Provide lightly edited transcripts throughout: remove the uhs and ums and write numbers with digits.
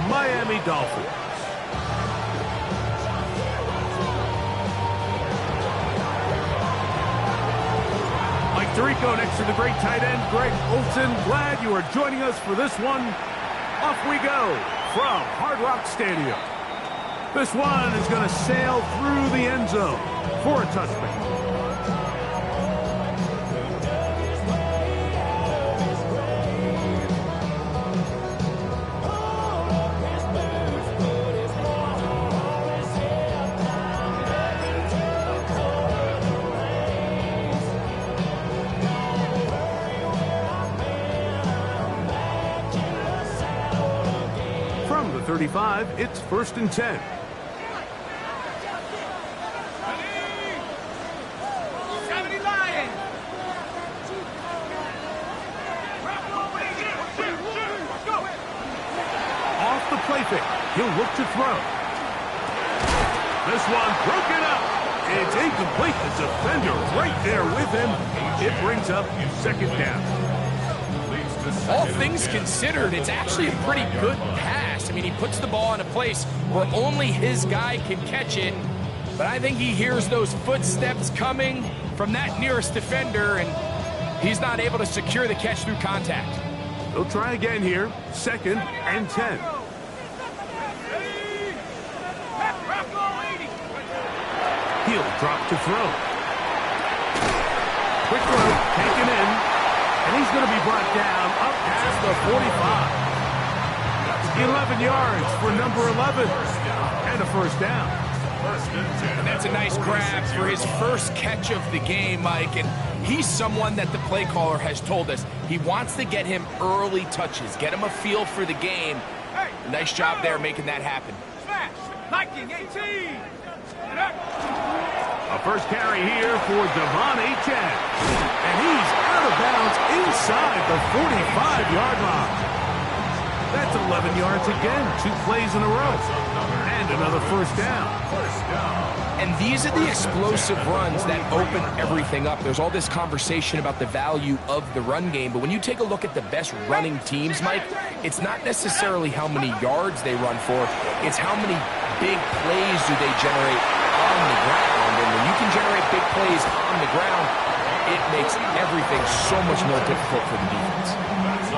Miami Dolphins. Mike Tirico next to the great tight end, Greg Olsen. Glad you are joining us for this one. Off we go from Hard Rock Stadium. This one is going to sail through the end zone for a touchdown. From the 35, it's 1st and 10. He'll look to throw. This one broken up. It's incomplete. The defender right there with him. It brings up 2nd down. All things considered, it's actually a pretty good pass. I mean, he puts the ball in a place where only his guy can catch it. But I think he hears those footsteps coming from that nearest defender, and he's not able to secure the catch through contact. They'll try again here. 2nd and 10. He'll drop to throw. Quick throw, taken in, and he's going to be brought down up past the 45. 11 yards for number 11, and a 1st down. And that's a nice grab for his first catch of the game, Mike, and he's someone that the play caller has told us he wants to get him early touches, get him a feel for the game. Nice job there making that happen. Liking 18. A first carry here for Devon Achane. And he's out of bounds inside the 45-yard line. That's 11 yards again, 2 plays in a row. And another 1st down. And these are the explosive runs that open everything up. There's all this conversation about the value of the run game, but when you take a look at the best running teams, Mike, it's not necessarily how many yards they run for, it's how many big plays do they generate on the ground. And when you can generate big plays on the ground, it makes everything so much more difficult for the defense.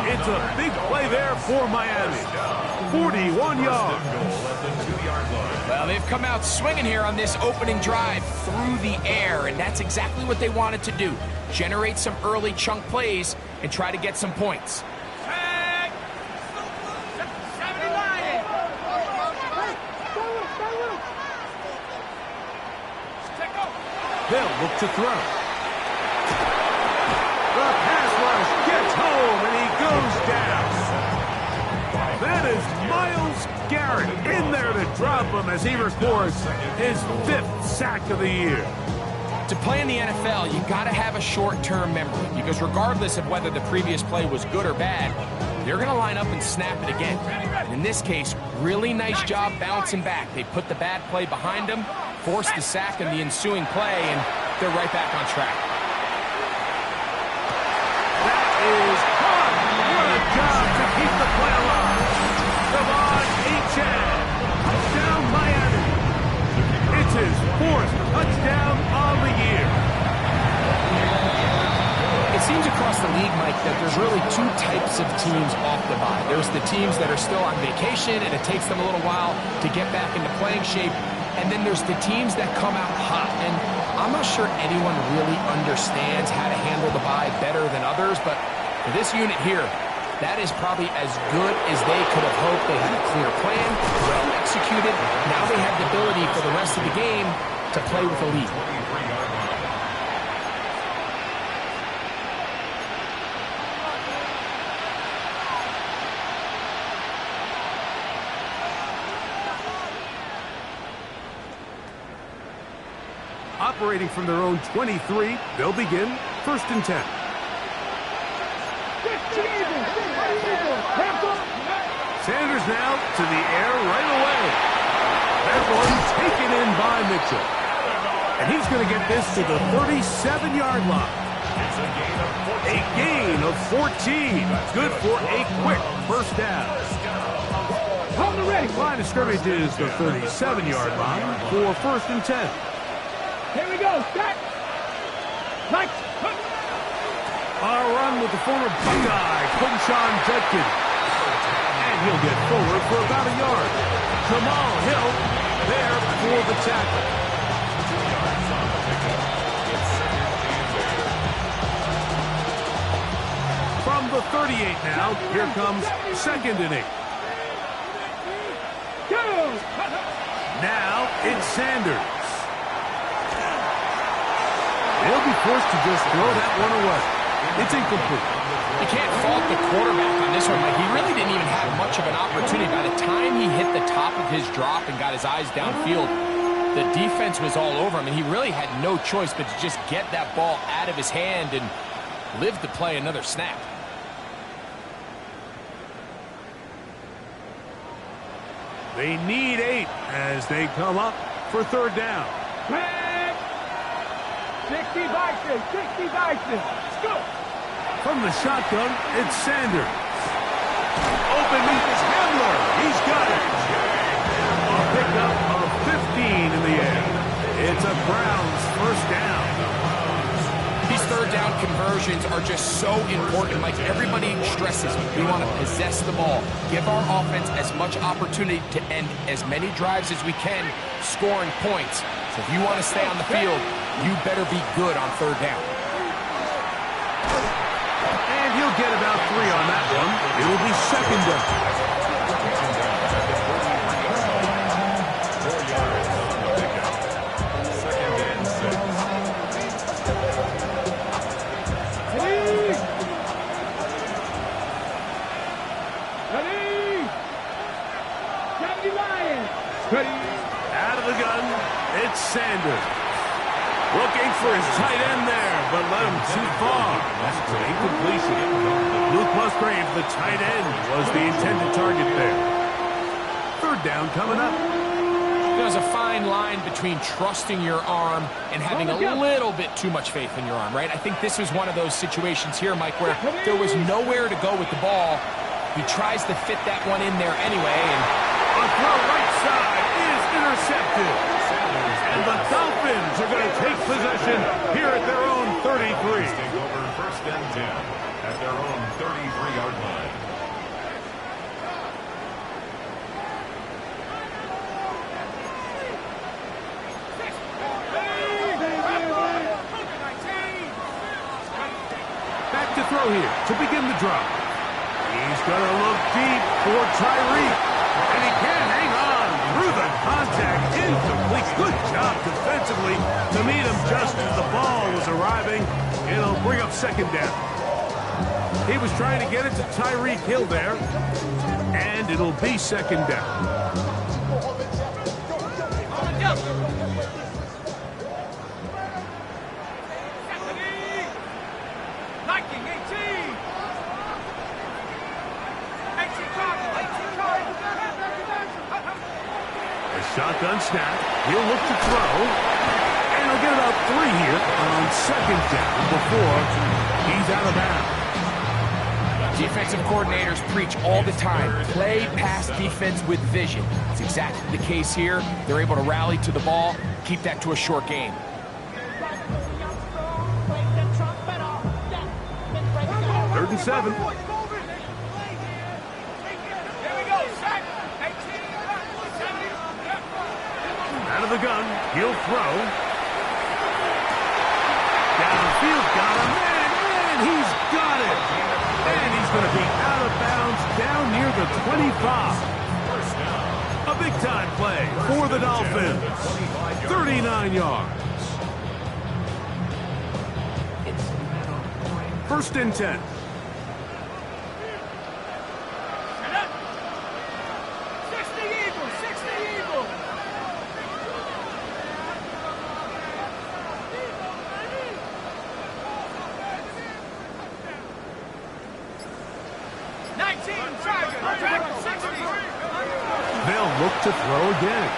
It's a big play there for Miami. 41 yards. Well, they've come out swinging here on this opening drive through the air, and that's exactly what they wanted to do. Generate some early chunk plays and try to get some points. They'll look to throw. The pass rush gets home, and he goes down. That is Myles Garrett in there to drop him as he records his 5th sack of the year. To play in the NFL, you got to have a short-term memory, because regardless of whether the previous play was good or bad, they're going to line up and snap it again. And in this case, really nice job bouncing back. They put the bad play behind them, forced the sack in the ensuing play, and they're right back on track. That is hard. What a job to keep the play alive. Devon Achane, touchdown Miami. It's his 4th touchdown of the year. It seems across the league, Mike, that there's really 2 types of teams off the bye. There's the teams that are still on vacation, and it takes them a little while to get back into playing shape. And then there's the teams that come out hot. And I'm not sure anyone really understands how to handle the bye better than others, but for this unit here, that is probably as good as they could have hoped. They had a clear plan, well executed. Now they have the ability for the rest of the game to play with a lead. Operating from their own 23, they'll begin 1st and 10. Sanders now to the air right away. That one taken in by Mitchell. And he's going to get this to the 37-yard line. A gain of 14. Good for a quick 1st down. Line of scrimmage is the 37-yard line for 1st and 10. Here we go. Set. Like. A run with the former Buckeye, Quinshon Judkins. And he'll get forward for about a yard. Jamal Hill there for the tackle. From the 38 now, here comes 2nd and 8. Now it's Sanders. They'll be forced to just throw that one away. It's incomplete. You can't fault the quarterback on this one. Like, he really didn't even have much of an opportunity. By the time he hit the top of his drop and got his eyes downfield, the defense was all over him, and he really had no choice but to just get that ball out of his hand and live to play another snap. They need 8 as they come up for 3rd down. 60 Bison, 60 Bison. Let's go. From the shotgun, it's Sanders. Open is Hamler. He's got it. A pickup of 15 in the air. It's a Browns 1st down. These 3rd down conversions are just so important. Like, everybody stresses, we want to possess the ball, give our offense as much opportunity to end as many drives as we can, scoring points. So if you want to stay on the field, you better be good on 3rd down. And he'll get about 3 on that one. It'll be 2nd down. Out of the gun, it's Sanders. Looking for his tight end there, but led him too far. That's an incompletion. Luke Musgrave, the tight end, was the intended target there. 3rd down coming up. There's a fine line between trusting your arm and having a little bit too much faith in your arm, right? I think this was one of those situations here, Mike, where there was nowhere to go with the ball. He tries to fit that one in there anyway, and a throw right side is intercepted. And the Dolphins are going to take possession here at their own 33. Take over 1st and 10 at their own 33-yard line. Back to throw here to begin the drive. He's going to look deep for Tyreek. And he can hang on through the contact. Incomplete. Good job defensively to meet him just as the ball was arriving. It'll bring up 2nd down. He was trying to get it to Tyreek Hill there. And it'll be 2nd down. Shotgun snap. He'll look to throw. And he'll get about 3 here on 2nd down before he's out of bounds. defensive coordinators preach all the time. Play pass defense with vision. It's exactly the case here. They're able to rally to the ball, keep that to a short game. 3rd and 7. Out of the gun, he'll throw. Downfield, got him, and he's got it. And he's going to be out of bounds down near the 25. A big-time play for the Dolphins. 39 yards. 1st and 10. They'll look to throw again.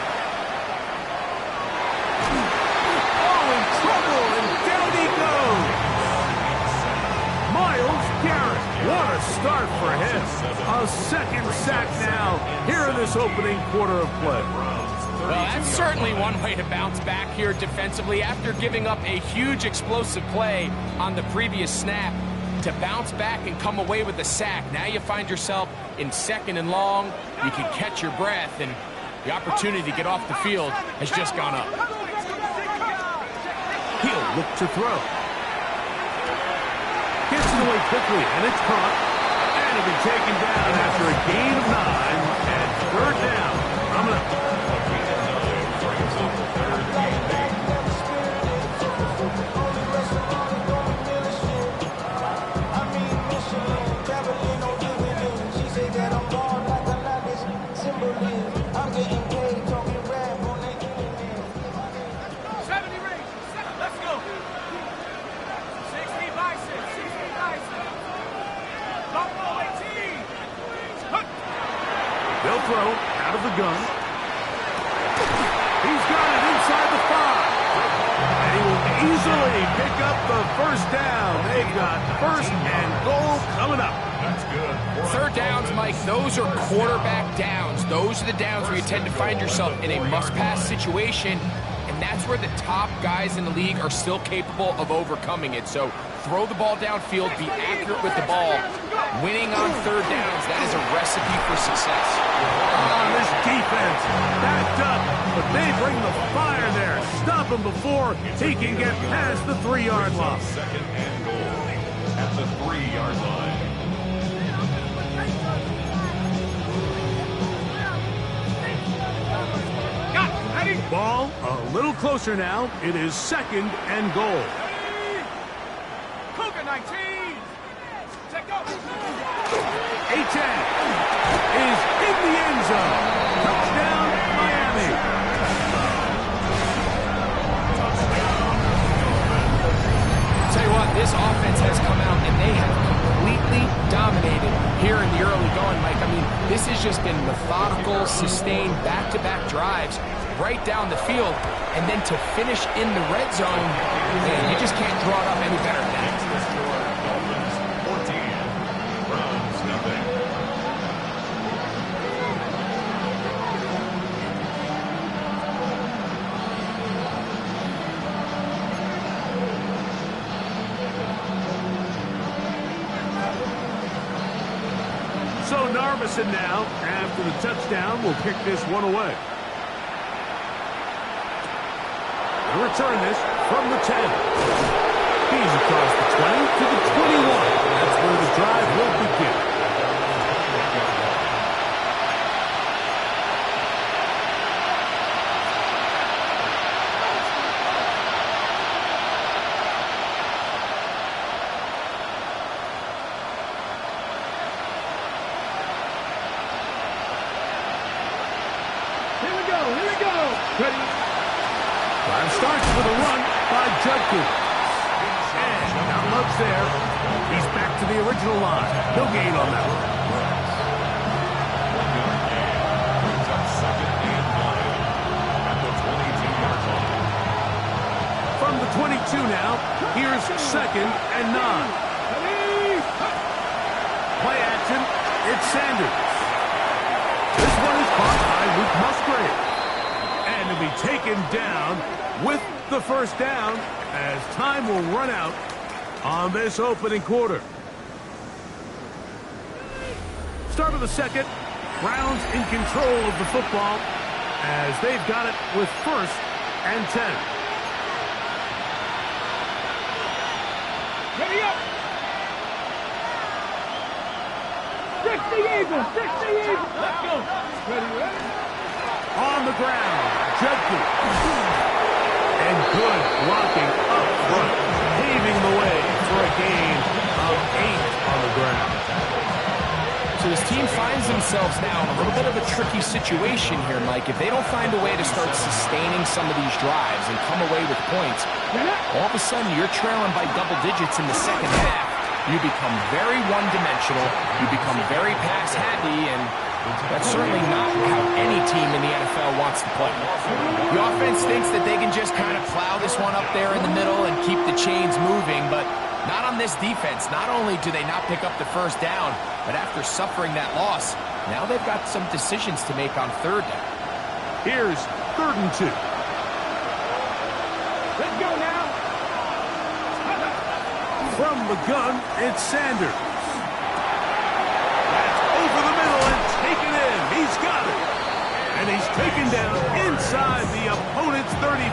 Oh, in trouble, and down he goes. Myles Garrett, what a start for him. A 2nd sack now here in this opening quarter of play. Well, that's certainly one way to bounce back here defensively after giving up a huge explosive play on the previous snap. To bounce back and come away with a sack. Now you find yourself in 2nd and long. You can catch your breath, and the opportunity to get off the field has just gone up. He'll look to throw. Gets it away quickly, and it's caught. And it'll be taken down after a gain of 9 and 3rd down. Coming up. They'll throw out of the gun. He's got it inside the 5. And he will easily pick up the 1st down. They've got 1st and goal coming up. That's good. 3rd downs, Mike, those are quarterback downs. Those are the downs where you tend to find yourself in a must-pass situation, and that's where the top guys in the league are still capable of overcoming it. So throw the ball downfield, be accurate with the ball. Winning on 3rd downs, that is a recipe for success. On this defense, backed up, but they bring the fire there. Stop him before he can get past the 3-yard line. 2nd and goal at the 3-yard line. Ball a little closer now. It is 2nd and goal. Cougar 19. Check out. A-10 is in the end zone. Touchdown, Miami. Tell you what, this offense has come out and they have completely dominated here in the early going, Mike. I mean, this has just been methodical, sustained, back-to-back drives right down the field, and then to finish in the red zone, man, you just can't draw it up any better than that. 14, Browns nothing. So Narvison now, after the touchdown, will kick this one away. Return this from the 10. He's across the 20 to the 21. That's where the drive will begin. Here we go. Here we go. Ready? Drive starts with a run by Judkins. And not much there. He's back to the original line. No gain on that one. 1-yard gain. Brings up 2nd and 9 at the 22-yard line. From the 22 now, here's 2nd and 9. Play action. It's Sanders. This one is caught by Luke Musgrave. And to be taken down with the 1st down as time will run out on this opening quarter. Start of the 2nd. Browns in control of the football as they've got it with 1st and 10. Ready up. 60 Eagles. 60 Eagles. Let's go. Ready. On the ground, Judkins. And good blocking up front, paving the way for a gain of 8 on the ground. So this team finds themselves now in a little bit of a tricky situation here, Mike. If they don't find a way to start sustaining some of these drives and come away with points, all of a sudden you're trailing by double digits in the 2nd half. You become very one-dimensional, you become very pass-happy, and that's certainly not how any team in the NFL wants to play. The offense thinks that they can just kind of plow this one up there in the middle and keep the chains moving, but not on this defense. Not only do they not pick up the 1st down, but after suffering that loss, Now they've got some decisions to make on third down. Here's 3rd and 2. Let's go now. From the gun, it's Sanders. That's over the middle and taken in. He's got it. And he's taken down inside the opponent's 35.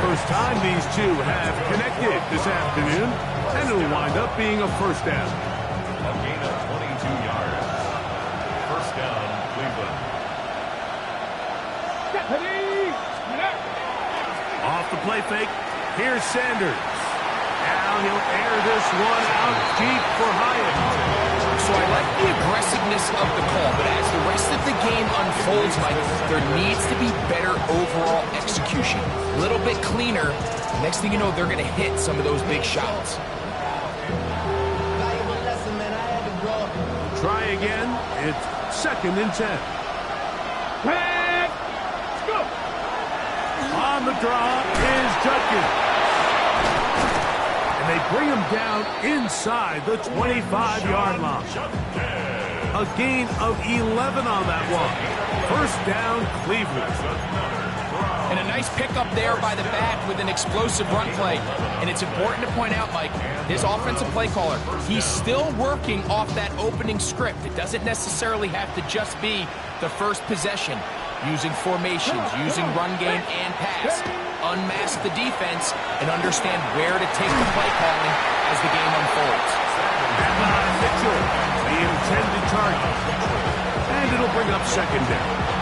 First time these two have connected this afternoon, and it'll wind up being a first down. A gain of 22 yards. First down, Cleveland. Off the play fake, here's Sanders. Now he'll air this one out deep for Hyatt. So I like the aggressiveness of the call, but as the rest of the game unfolds, Mike, there needs to be better overall execution. A little bit cleaner. Next thing you know, they're going to hit some of those big shots. Try again. It's 2nd and 10. Let's go. On the draw is Judkins. And they bring him down inside the 25-yard line. A gain of 11 on that one. First down, Cleveland. And a nice pickup there by the back with an explosive run play. And it's important to point out, Mike, this offensive play caller, he's still working off that opening script. It doesn't necessarily have to just be the first possession. Using formations, using run game and pass. Unmask the defense and understand where to take the play calling as the game unfolds. And Mitchell, the intended target. And it'll bring up 2nd down.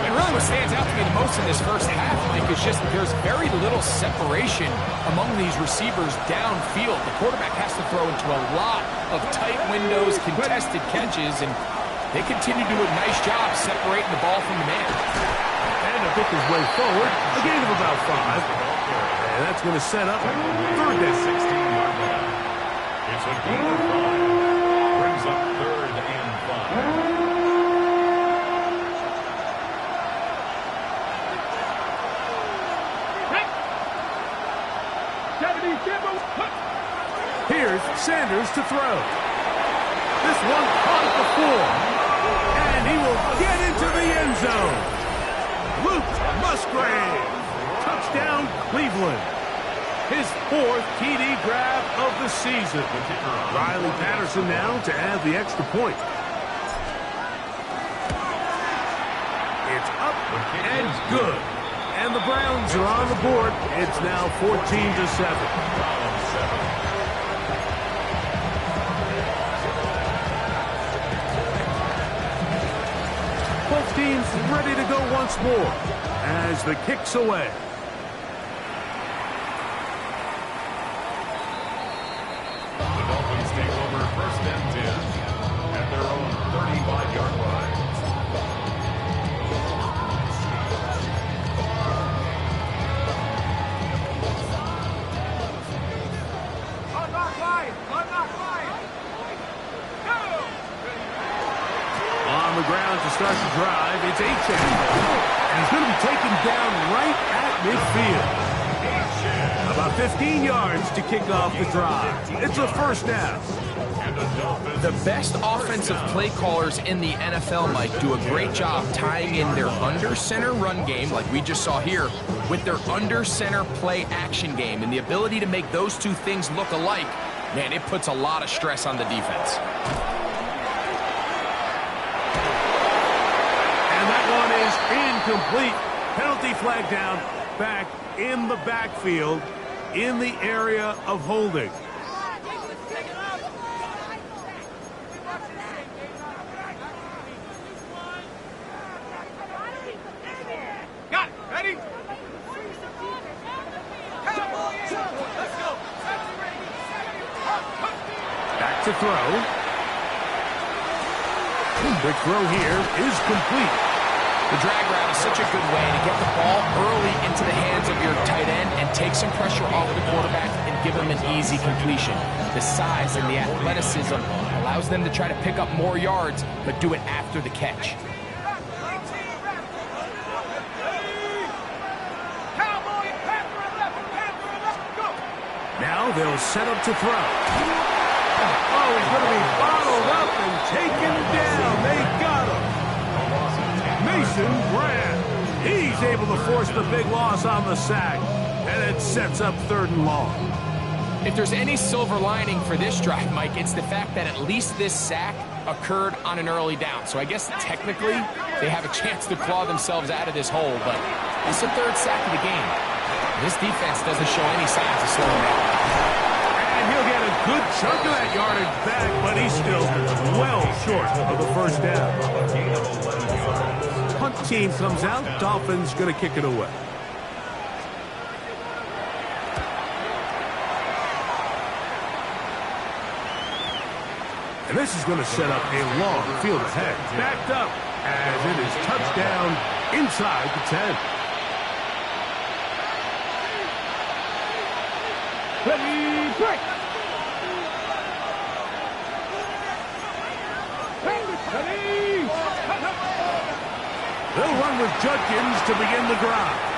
And really what stands out to me the most in this first half, Mike, is just there's very little separation among these receivers downfield. The quarterback has to throw into a lot of tight windows, contested catches, and they continue to do a nice job separating the ball from the man. And to pick his way forward, a gain of about 5. And that's going to set up 3rd down. 16-yard line. It's a gain of 5. Brings up 3rd and 5. Here's Sanders to throw. This one caught at the 4. And he will get into the end zone. Luke Musgrave. Touchdown, Cleveland. His 4th TD grab of the season. Riley Patterson now to add the extra point. It's up and good. And the Browns are on the board. It's now 14-7. Both teams ready to go once more as the kick's away. The Dolphins take over 1st and 10 at their own 35-yard line. On the ground to start the drive, it's Achane. And he's going to be taken down right at midfield. About 15 yards to kick off the drive. It's a first down. The best offensive play callers in the NFL, Mike, do a great job tying in their under-center run game, like we just saw here, with their under-center play action game. And the ability to make those two things look alike, man, it puts a lot of stress on the defense. And that one is incomplete. Penalty flag down, back in the backfield, in the area of holding. Got it. Ready? Back to throw. Quick throw here is complete. The drag route is such a good way to get the ball early into the hands of your tight end and take some pressure off the quarterback and give him an easy completion. The size and the athleticism allows them to try to pick up more yards, but do it after the catch. Now they'll set up to throw. Oh, he's going to be bottled up and taken down. They got him. Mason Grant. He's able to force the big loss on the sack. And it sets up 3rd and long. If there's any silver lining for this drive, Mike, it's the fact that at least this sack occurred on an early down. So I guess technically they have a chance to claw themselves out of this hole, but it's the 3rd sack of the game. This defense doesn't show any signs of slowing down. And he'll get a good chunk of that yardage back, but he's still well short of the 1st down. Punt team comes out. Dolphins going to kick it away. And this is going to set up a long field ahead. Backed up as it is touchdown inside the 10. Ready, break. Ready. They'll run with Judkins to begin the drive.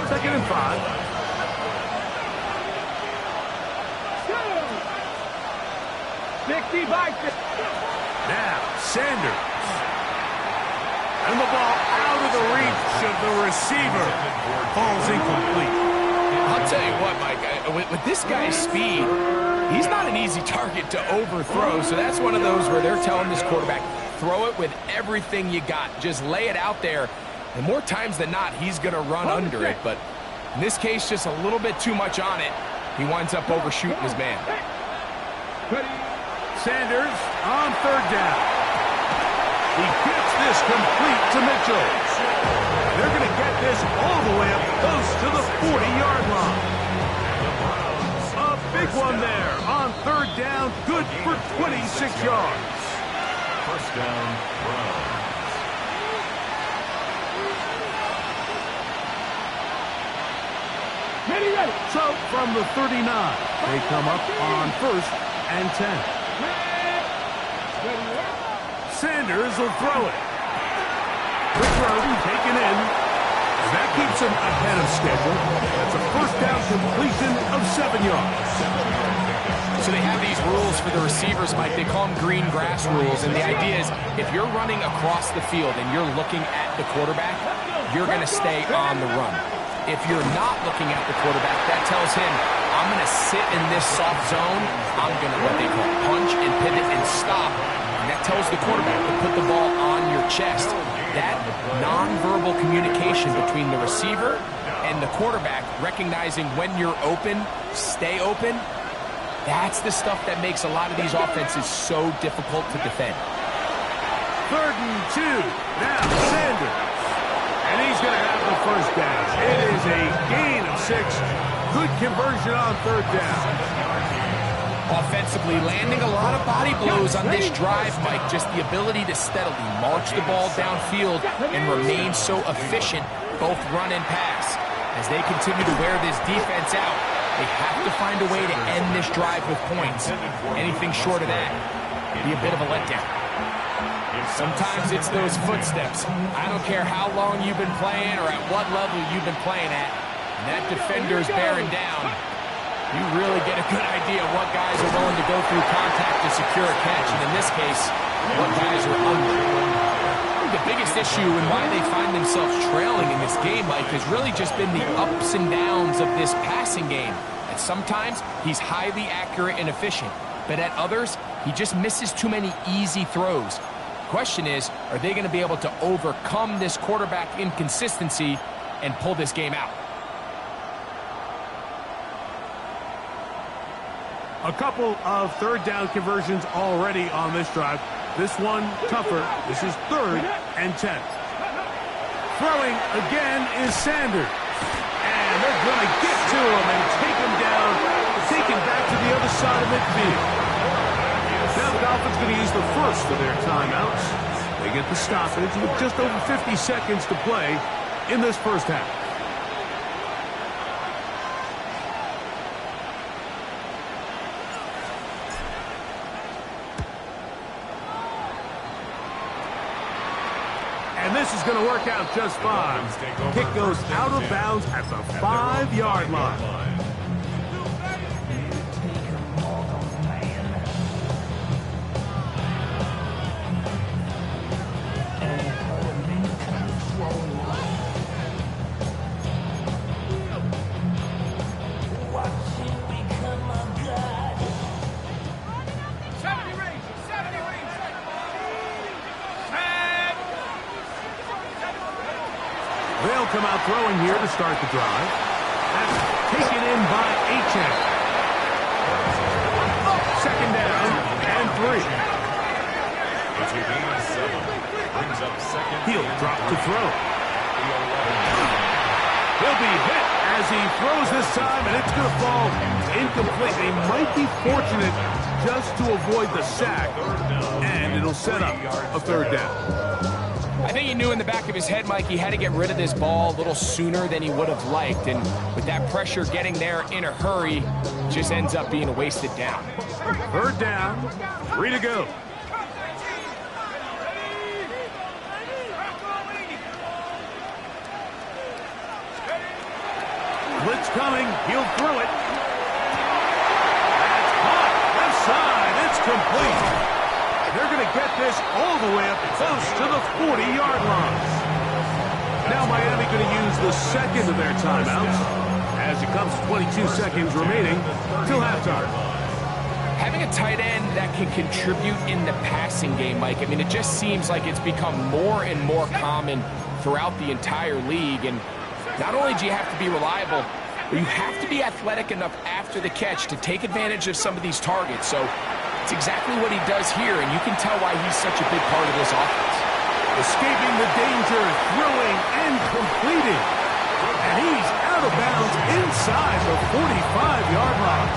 Second and 5. Now, Sanders. And the ball out of the reach of the receiver. Ball's incomplete. I'll tell you what, Mike, with this guy's speed, he's not an easy target to overthrow. So that's one of those where they're telling this quarterback, throw it with everything you got. Just lay it out there. And more times than not, he's going to run under it. But in this case, just a little bit too much on it. He winds up overshooting his man. Sanders on 3rd down. He gets this complete to Mitchell. They're going to get this all the way up close to the 40-yard line. A big one there on 3rd down. Good for 26 yards. 1st down, Browns. Ready. So from the 39, they come up on 1st and 10. Sanders will throw it. The throw taken in. And that keeps him ahead of schedule. That's a 1st down completion of 7 yards. So they have these rules for the receivers, Mike. They call them green grass rules. And the idea is if you're running across the field and you're looking at the quarterback, you're going to stay on the run. If you're not looking at the quarterback, that tells him, I'm going to sit in this soft zone. I'm going to what they call punch and pivot and stop. And that tells the quarterback to put the ball on your chest. That nonverbal communication between the receiver and the quarterback, recognizing when you're open, stay open, that's the stuff that makes a lot of these offenses so difficult to defend. 3rd and 2. Now Sanders. And he's going to have the 1st down. It is a gain of 6. Good conversion on 3rd down. Offensively, landing a lot of body blows on this drive, Mike. Just the ability to steadily march the ball downfield and remain so efficient, both run and pass. As they continue to wear this defense out, they have to find a way to end this drive with points. Anything short of that would be a bit of a letdown. Sometimes it's those footsteps. I don't care how long you've been playing or at what level you've been playing at. And that defender is bearing down. You really get a good idea of what guys are willing to go through contact to secure a catch. And in this case, what guys are under. I think the biggest issue and why they find themselves trailing in this game, Mike, has really just been the ups and downs of this passing game. And sometimes he's highly accurate and efficient. But at others, he just misses too many easy throws. Question is, are they going to be able to overcome this quarterback inconsistency and pull this game out? A couple of 3rd down conversions already on this drive. This one tougher. This is 3rd and 10. Throwing again is Sanders. And they're going to get to him and take him down, take him back to the other side of midfield. Now the Dolphins going to use the first of their timeouts. They get the stoppage with just over 50 seconds to play in this 1st half. And And this is going to work out just fine. Kick goes out of bounds at the 5-yard line. They'll come out throwing here to start the drive. That's taken in by H.M. Second down and 3. He'll drop to throw. He'll be hit as he throws this time, and it's going to fall incomplete. They might be fortunate just to avoid the sack, and it'll set up a third down. I think he knew in the back of his head, Mike, he had to get rid of this ball a little sooner than he would have liked. And with that pressure getting there in a hurry, just ends up being a wasted down. Third down, 3 to go. Blitz coming, he'll throw it. That's caught, left side, it's complete. They're going to get this all the way up close to the 40-yard line. Now Miami going to use the second of their timeouts as it comes to 22 seconds remaining till halftime. Having a tight end that can contribute in the passing game, Mike, I mean, it just seems like it's become more and more common throughout the entire league. And not only do you have to be reliable, but you have to be athletic enough after the catch to take advantage of some of these targets. So it's exactly what he does here, and you can tell why he's such a big part of this offense. Escaping the danger, throwing and completing. And he's out of bounds inside the 45-yard line.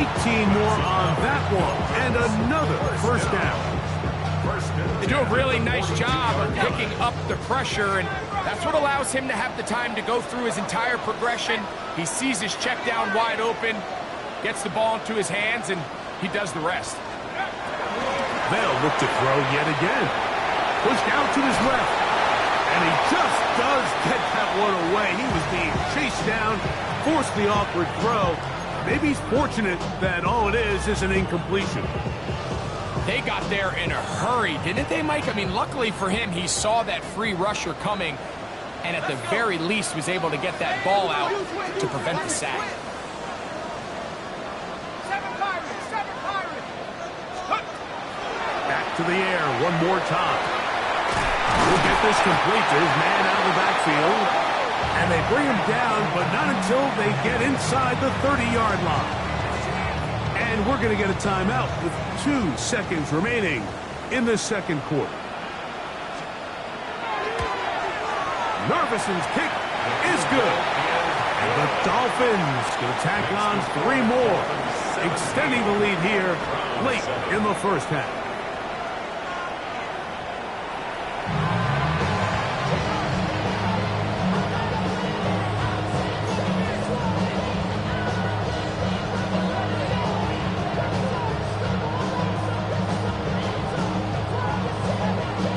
19 more on that one, and another first down. They do a really nice job of picking up the pressure, and that's what allows him to have the time to go through his entire progression. He sees his check down wide open, gets the ball into his hands, and he does the rest. They'll look to throw yet again. Pushed out to his left. And he just does get that one away. He was being chased down, forced the awkward throw. Maybe he's fortunate that all it is an incompletion. They got there in a hurry, didn't they, Mike? I mean, luckily for him, he saw that free rusher coming, and at the very least was able to get that ball out to prevent the sack. Back to the air one more time. We'll get this complete to his man out of the backfield. And they bring him down, but not until they get inside the 30-yard line. And we're going to get a timeout with 2 seconds remaining in the second quarter. Narvison's kick is good. And the Dolphins going to tack on 3 more, extending the lead here late in the first half.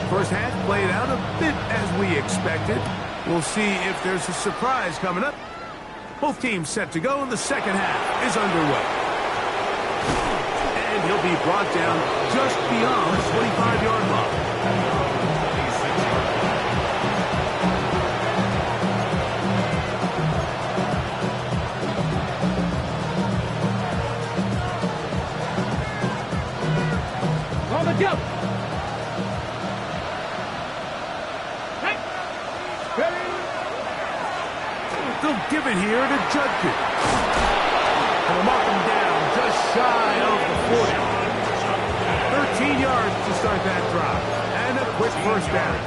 First half played out a bit as we expected. We'll see if there's a surprise coming up. Both teams set to go, and the second half is underway. And he'll be brought down just beyond the 25-yard line. On the jump. They'll give it here to Judkins. And they'll mark him down just shy of the 40. 13 yards to start that drive. And a quick first down.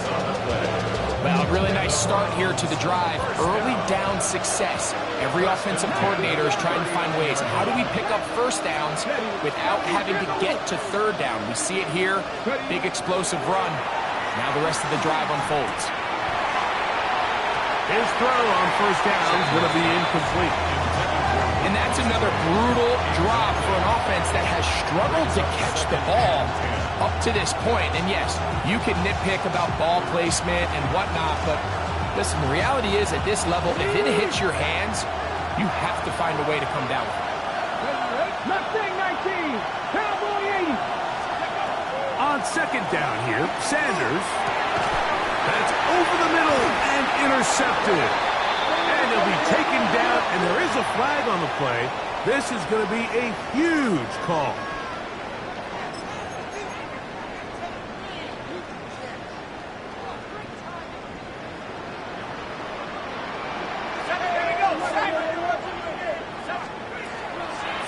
Well, a really nice start here to the drive. Early down success. Every offensive coordinator is trying to find ways. How do we pick up first downs without having to get to third down? We see it here. Big explosive run. Now the rest of the drive unfolds. His throw on first down is going to be incomplete. And that's another brutal drop for an offense that has struggled to catch the ball. up to this point, and yes, you can nitpick about ball placement and whatnot, but listen, the reality is at this level, if it hits your hands, you have to find a way to come down with it. Mustang 19, Cowboy 80. On second down here, Sanders. That's over the middle and intercepted. And he'll be taken down, and there is a flag on the play. This is going to be a huge call.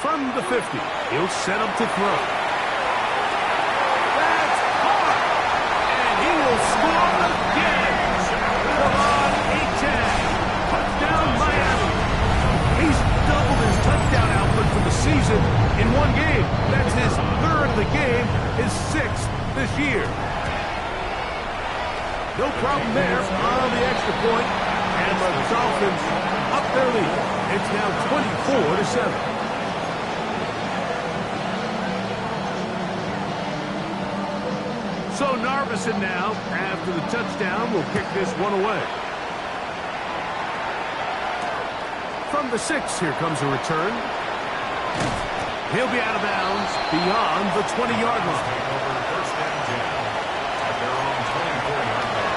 From the 50, he'll set up to throw. That's hard. And he will score again. Come on, 8-10. Touchdown, Miami. He's doubled his touchdown output for the season in one game. That's his third of the game, his sixth this year. No problem there on the extra point. And the Dolphins up their lead. It's now 24-7. So Narvison now, after the touchdown, will kick this one away. From the 6, here comes a return. He'll be out of bounds beyond the 20-yard line. Over first and 10 at their own 24-yard line.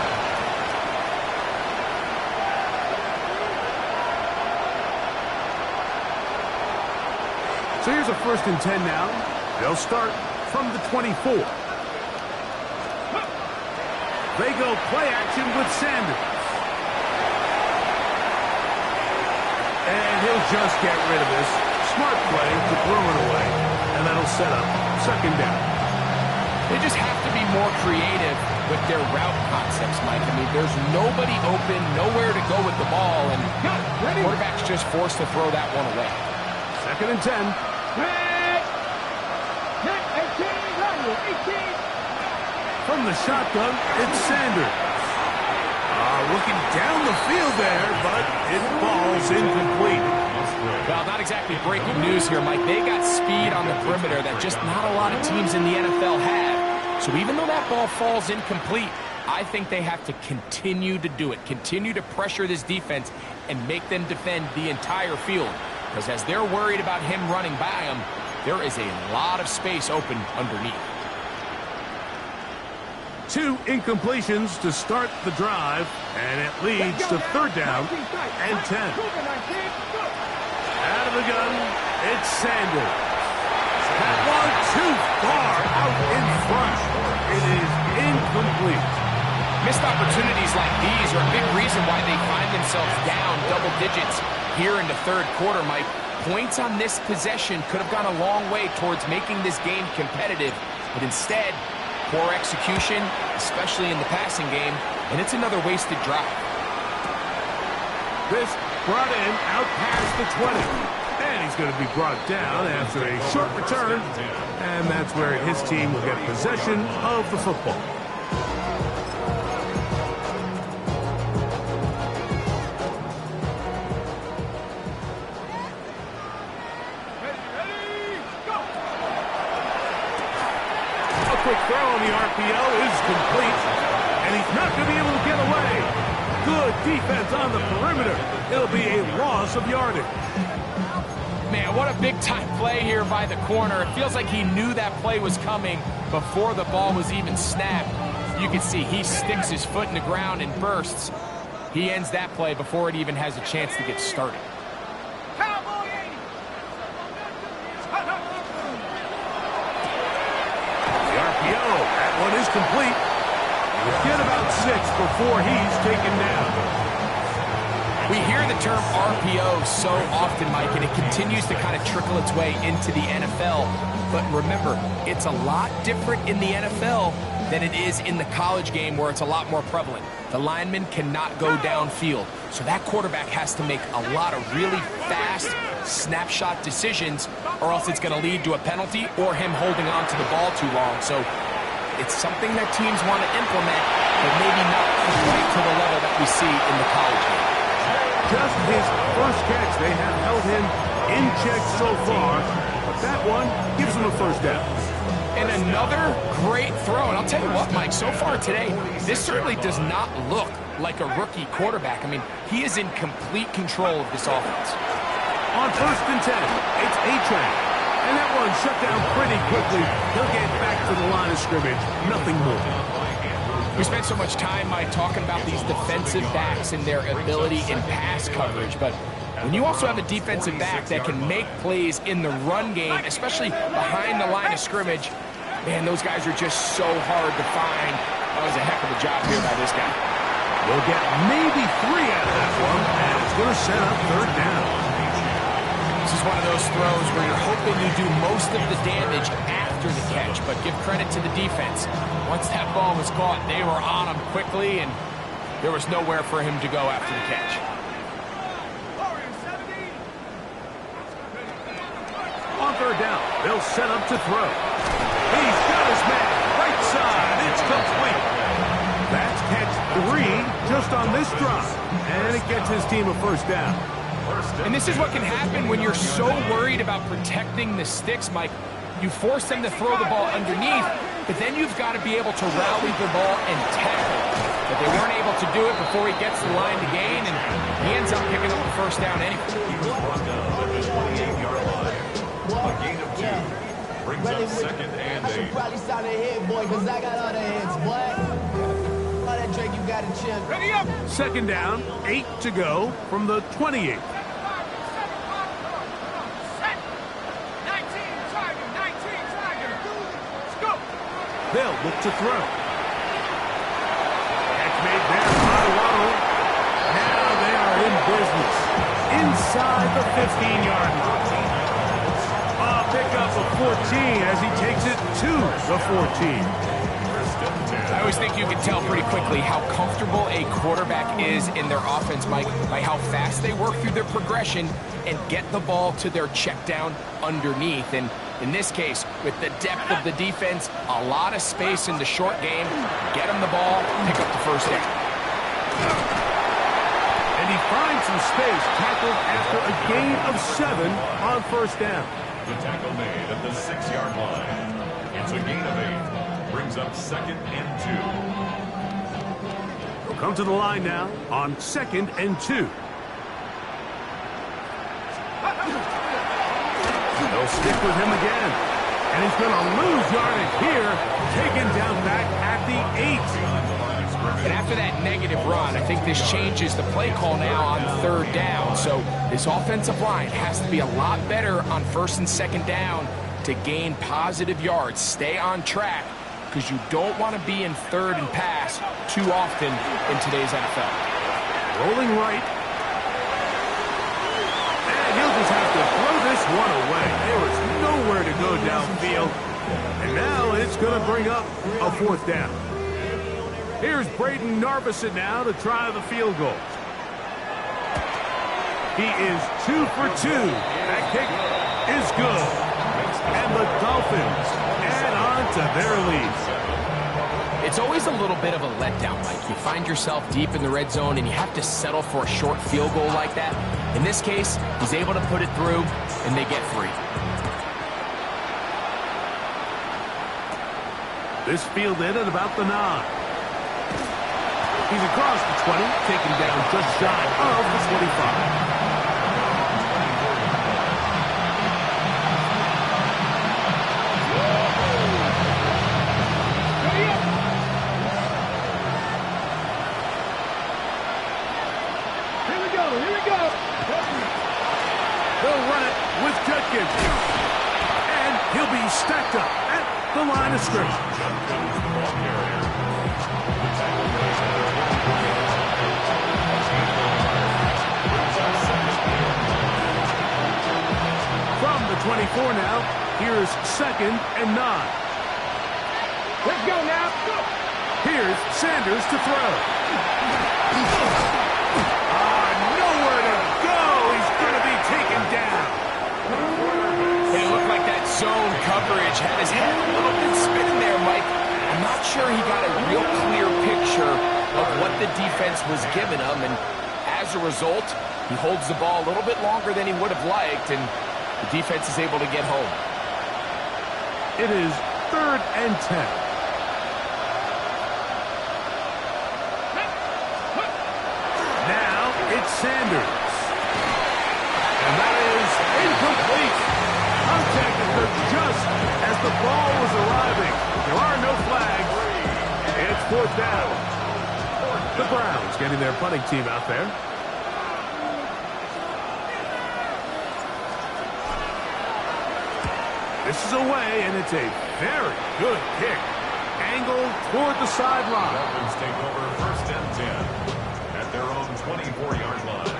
So here's a 1st and 10 now. They'll start from the 24. They go play action with Sanders. And he'll just get rid of this. Smart play to throw it away. And that'll set up 2nd down. They just have to be more creative with their route concepts, Mike. I mean, there's nobody open, nowhere to go with the ball, and the quarterback's just forced to throw that one away. 2nd and 10. 18. From the shotgun, it's Sanders. Looking down the field there, but it falls incomplete. Well, not exactly breaking news here, Mike. They got speed on the perimeter that just not a lot of teams in the NFL have. So even though that ball falls incomplete, I think they have to continue to do it, continue to pressure this defense and make them defend the entire field. Because as they're worried about him running by them, there is a lot of space open underneath. 2 incompletions to start the drive, and it leads to 3rd down and 10. Out of the gun, it's Sanders. That one too far out in front. It is incomplete. Missed opportunities like these are a big reason why they find themselves down double digits here in the 3rd quarter, Mike. Points on this possession could have gone a long way towards making this game competitive, but instead, poor execution, especially in the passing game, and it's another wasted drive. This brought in out past the 20. And he's going to be brought down after a short return. And that's where his team will get possession of the football. Quick throw on the RPO is complete, and he's not going to be able to get away. Good defense on the perimeter. It'll be a loss of yardage. Man, what a big-time play here by the corner. It feels like he knew that play was coming before the ball was even snapped. You can see he sticks his foot in the ground and bursts. He ends that play before it even has a chance to get started. That one is complete. He'll get about 6 before he's taken down. We hear the term RPO so often, Mike, and it continues to kind of trickle its way into the NFL. But remember, it's a lot different in the NFL than it is in the college game where it's a lot more prevalent. The lineman cannot go downfield. So that quarterback has to make a lot of really fast snapshot decisions, or else it's going to lead to a penalty or him holding on to the ball too long. So it's something that teams want to implement, but maybe not quite to the level that we see in the college game. Just his first catch. They have held him in check so far, but that one gives him a 1st down. And another great throw. And I'll tell you what, Mike, so far today, this certainly does not look like a rookie quarterback. I mean, he is in complete control of this offense. On 1st and 10, it's A-Train. And that one shut down pretty quickly. He'll get back to the line of scrimmage. Nothing more. We spent so much time, Mike, talking about these defensive backs and their ability in pass coverage. But when you also have a defensive back that can make plays in the run game, especially behind the line of scrimmage, man, those guys are just so hard to find. That was a heck of a job here by this guy. We'll get maybe 3 out of that one, and it's going to set up 3rd down. This is one of those throws where you're hoping you do most of the damage after the catch, but give credit to the defense. Once that ball was caught, they were on him quickly, and there was nowhere for him to go after the catch. On 3rd down, they'll set up to throw. He's got his man, right side, it's complete. That's catch 3 just on this drive, and it gets his team a 1st down. And this is what can happen when you're so worried about protecting the sticks, Mike. You force them to throw the ball underneath, but then you've got to be able to rally the ball and tackle. But they weren't able to do it before he gets the line to gain, and he ends up picking up the 1st down anyway. He was brought down at the 28-yard line. A gain of 2 brings up 2nd and 8. I should probably sign a hit, boy, because I got other hits, boy. All that Drake, you got to chill. Ready up. 2nd down, 8 to go from the 28. They'll look to throw. Catch made there by Waddle. Now they are in business. Inside the 15-yard line. A pickup of 14 as he takes it to the 14. I always think you can tell pretty quickly how comfortable a quarterback is in their offense, Mike, by how fast they work through their progression and get the ball to their check down underneath. And in this case, with the depth of the defense, a lot of space in the short game, get him the ball, pick up the 1st down. And he finds some space, tackled after a gain of 7 on 1st down. The tackle made at the 6-yard line. It's a gain of 8. Brings up 2nd and 2. We'll come to the line now on 2nd and 2. They'll stick with him again. And he's going to lose yardage here, taken down back at the 8. And after that negative run, I think this changes the play call now on 3rd down. So this offensive line has to be a lot better on 1st and 2nd down to gain positive yards. Stay on track, because you don't want to be in 3rd and pass too often in today's NFL. Rolling right. And he'll just have to throw this one away. There is nowhere to go downfield. And now it's going to bring up a 4th down. Here's Braden Narvison now to try the field goal. He is 2 for 2. That kick is good. And the Dolphins add on to their lead. It's always a little bit of a letdown, Mike. You find yourself deep in the red zone and you have to settle for a short field goal like that. In this case, he's able to put it through, and they get 3. This fielded at about the 9. He's across the 20, taken down just shy of the 25. And he'll be stacked up at the line of scrimmage. From the 24 now, here's 2nd and 9. Let's go now. Here's Sanders to throw. Nowhere to go. He's going to be taken down. And it looked like that zone coverage had his head a little bit spinning there, Mike. I'm not sure he got a real clear picture of what the defense was giving him, and as a result, he holds the ball a little bit longer than he would have liked, and the defense is able to get home. It is 3rd and 10. Now it's Sanders. And that is incomplete. Contact occurred just as the ball was arriving. There are no flags. It's 4th down. The Browns getting their punting team out there. This is away, and it's a very good kick. Angled toward the sideline. Dolphins take over 1st and 10 at their own 24-yard line.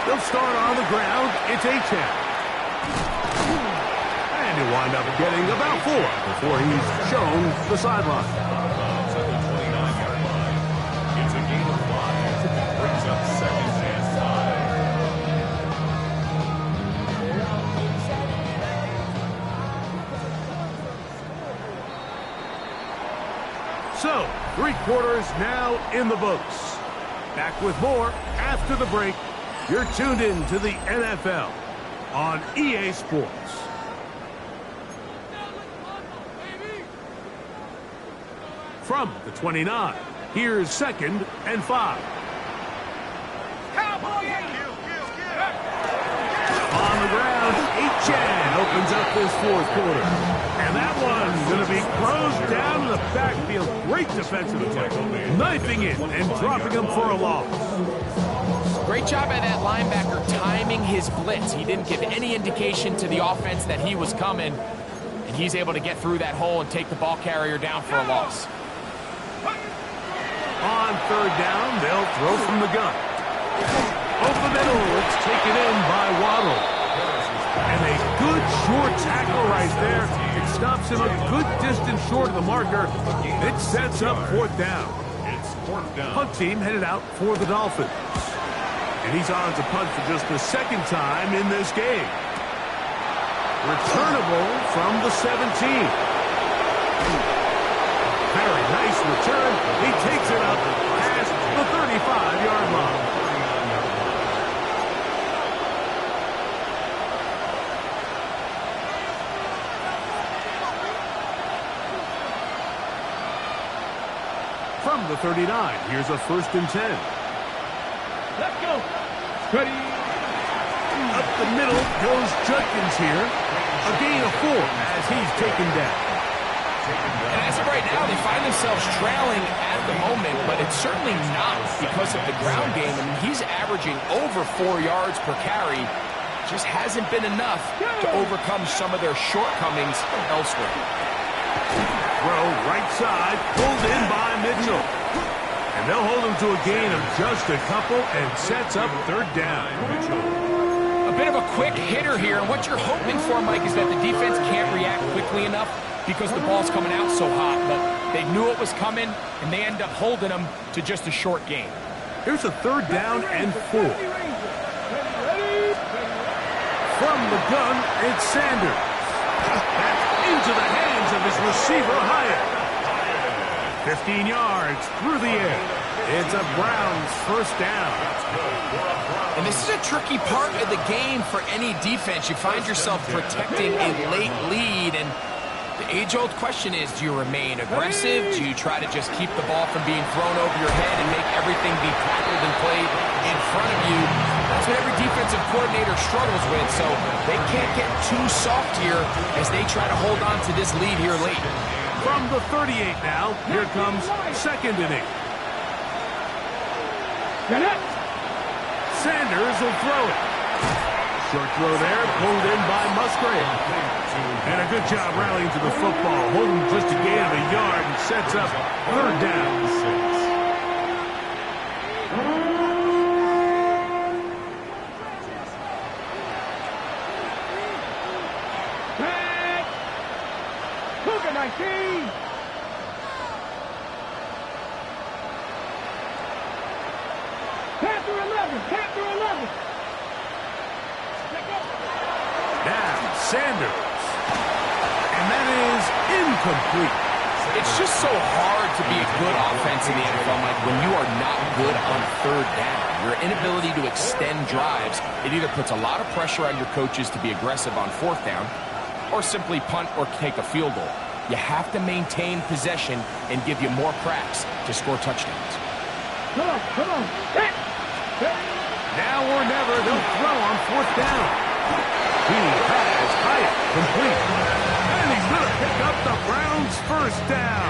They'll start on the ground. It's Achane. And he'll wind up getting about 4 before he's shown the sideline. At the 29-yard line. It's a gain of 5. Brings up 2nd and 5. So, 3 quarters now in the books. Back with more after the break. You're tuned in to the NFL on EA Sports. From the 29, here's 2nd and 5. On the ground, Achane opens up this 4th quarter. And that one's going to be closed down in the backfield. Great defensive attack. Knifing it and dropping him for a loss. Great job by that linebacker timing his blitz. He didn't give any indication to the offense that he was coming, and he's able to get through that hole and take the ball carrier down for a loss. On 3rd down, they'll throw from the gun. Over the middle, it's taken in by Waddle. And a good short tackle right there. It stops him a good distance short of the marker. It sets up 4th down. It's 4th down. Punt team headed out for the Dolphins. And he's on to punt for just the 2nd time in this game. Returnable from the 17. Very nice return. He takes it up past the 35-yard line. From the 39, here's a 1st and 10. Let's go. Ready. Up the middle goes Judkins here. A gain of 4 as he's taken down. And as of right now, they find themselves trailing at the moment, but it's certainly not because of the ground game. I mean, he's averaging over 4 yards per carry. Just hasn't been enough to overcome some of their shortcomings elsewhere. Throw right side, pulled in by Mitchell. And they'll hold him to a gain of just a couple and sets up 3rd down. A bit of a quick hitter here, and what you're hoping for, Mike, is that the defense can't react quickly enough because the ball's coming out so hot. But they knew it was coming, and they end up holding them to just a short gain. Here's a 3rd down and 4. From the gun, it's Sanders. Back into the hands of his receiver, Hyatt. 15 yards through the air. It's a Browns 1st down. And this is a tricky part of the game for any defense. You find yourself protecting a late lead, and the age-old question is, do you remain aggressive? Do you try to just keep the ball from being thrown over your head and make everything be tackled and played in front of you? That's what every defensive coordinator struggles with, so they can't get too soft here as they try to hold on to this lead here late. From the 38 now, here comes 2nd and 8. Sanders will throw it. Short throw there, pulled in by Musgrave. And a good job rallying to the football, holding just a gain of a yard and sets up 3rd down. Cougar 19. Panther 11. Panther 11. Now, Sanders. And that is incomplete. It's just so hard to be a good offense in the NFL, Mike, when you are not good on third down. Your inability to extend drives, it either puts a lot of pressure on your coaches to be aggressive on fourth down or simply punt or take a field goal. You have to maintain possession and give you more cracks to score touchdowns. Come on. Now or never, they'll throw on fourth down. He has Hyatt complete. And he's going to pick up the Browns' first down.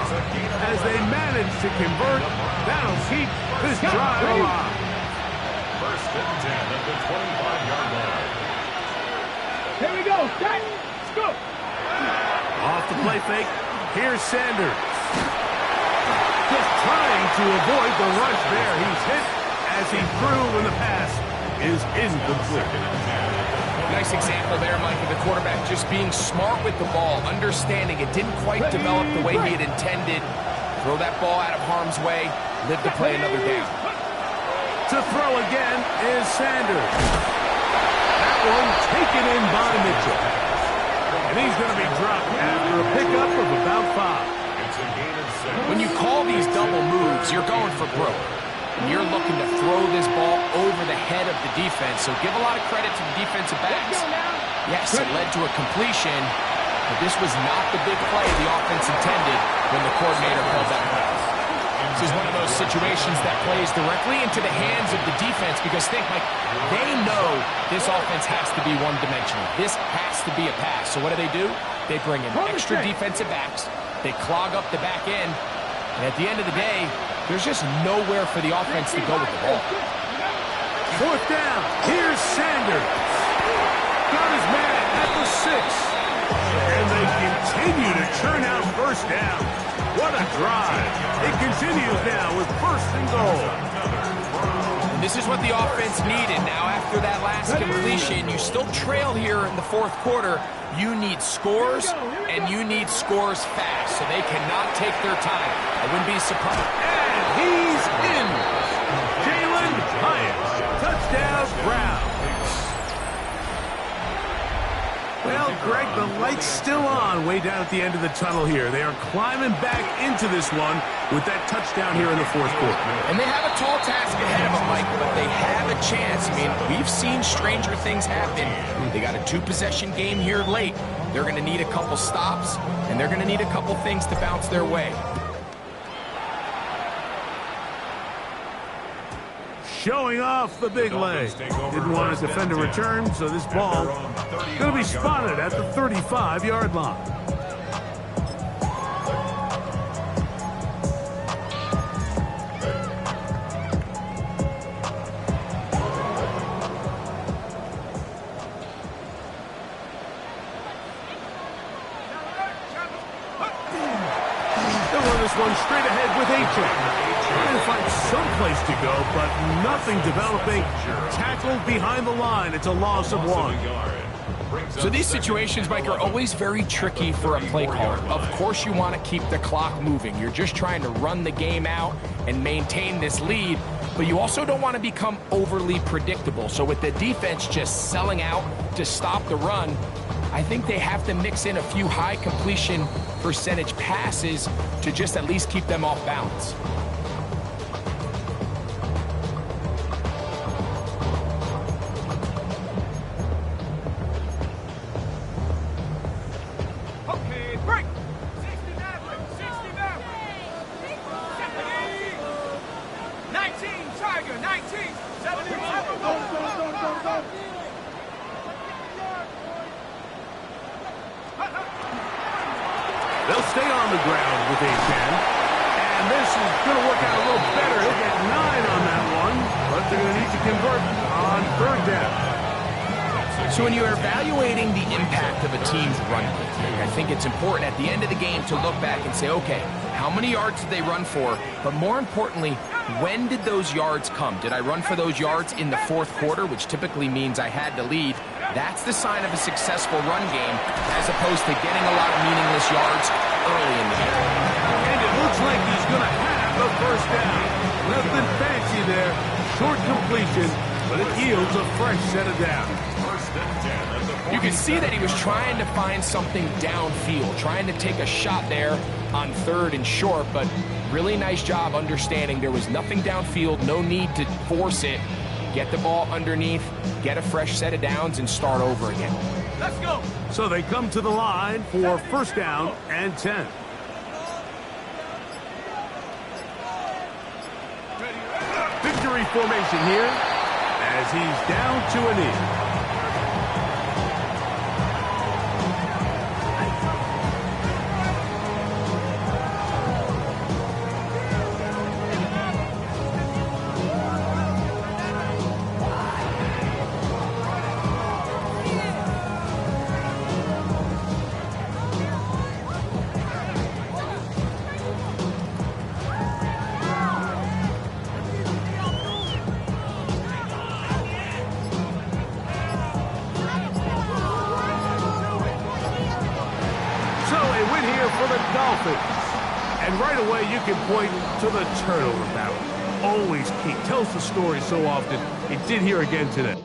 As they manage to convert, that'll keep this drive alive. First and 10 at the 25-yard line. Here we go. Let's go. Off the play fake, here's Sanders. Just trying to avoid the rush there. He's hit as he threw when the pass is incomplete. Nice example there, Mike, of the quarterback just being smart with the ball, understanding it didn't quite develop the way he had intended. Throw that ball out of harm's way, live to play another down. To throw again is Sanders. That one taken in by Mitchell. And he's going to be dropped after a pickup of about 5. It's a gain of 6. When you call these double moves, you're going for broke. And you're looking to throw this ball over the head of the defense. So give a lot of credit to the defensive backs. Yes, it led to a completion, but this was not the big play the offense intended when the coordinator called that play. This is one of those situations that plays directly into the hands of the defense because think, Mike, they know this offense has to be one-dimensional. This has to be a pass. So what do? They bring in extra defensive backs. They clog up the back end. And at the end of the day, there's just nowhere for the offense to go with the ball. Fourth down. Here's Sanders. Got his man at the 6. And they continue to churn out first down. What a drive. It continues now with first and goal. And this is what the offense needed. Now, after that last completion, you still trail here in the fourth quarter. You need scores, and you need scores fast, so they cannot take their time. I wouldn't be surprised. And he's in. Jalen Hyatt. Touchdown, Browns. Well, Greg, the light's still on way down at the end of the tunnel here. They are climbing back into this one with that touchdown here in the fourth quarter. And they have a tall task ahead of them, Mike, but they have a chance. I mean, we've seen stranger things happen. They got a 2-possession game here late. They're going to need a couple stops, and they're going to need a couple things to bounce their way. Showing off the big leg. Didn't want his defender return, so this ball going to be spotted at the 35-yard line. They'll run this one straight ahead with H.M. Trying to find some place to go, but nothing developing. Tackled behind the line. It's a loss of 1. So these situations, Mike, are always very tricky for a play caller. Of course you want to keep the clock moving. You're just trying to run the game out and maintain this lead, but you also don't want to become overly predictable. So with the defense just selling out to stop the run, I think they have to mix in a few high completion percentage passes to just at least keep them off balance. They'll stay on the ground with a 10. And this is going to work out a little better. He'll get 9 on that one. But they're going to need to convert on third down. So when you're evaluating the impact of a team's run game, I think it's important at the end of the game to look back and say, okay, how many yards did they run for? But more importantly, when did those yards come? Did I run for those yards in the fourth quarter, which typically means I had to lead? That's the sign of a successful run game, as opposed to getting a lot of meaningless yards early in the game. And it looks like he's going to have the first down. Nothing fancy there. Short completion, but it yields a fresh set of downs. and 10 at the 40. You can see that he was trying to find something downfield, trying to take a shot there on 3rd and short, but really nice job understanding there was nothing downfield, no need to force it. Get the ball underneath, get a fresh set of downs, and start over again. Let's go. So they come to the line for 1st down and 10. Victory formation here as he's down to a knee. For the Dolphins. And right away you can point to the turnover battle. Always key. Tells the story so often. It did here again today.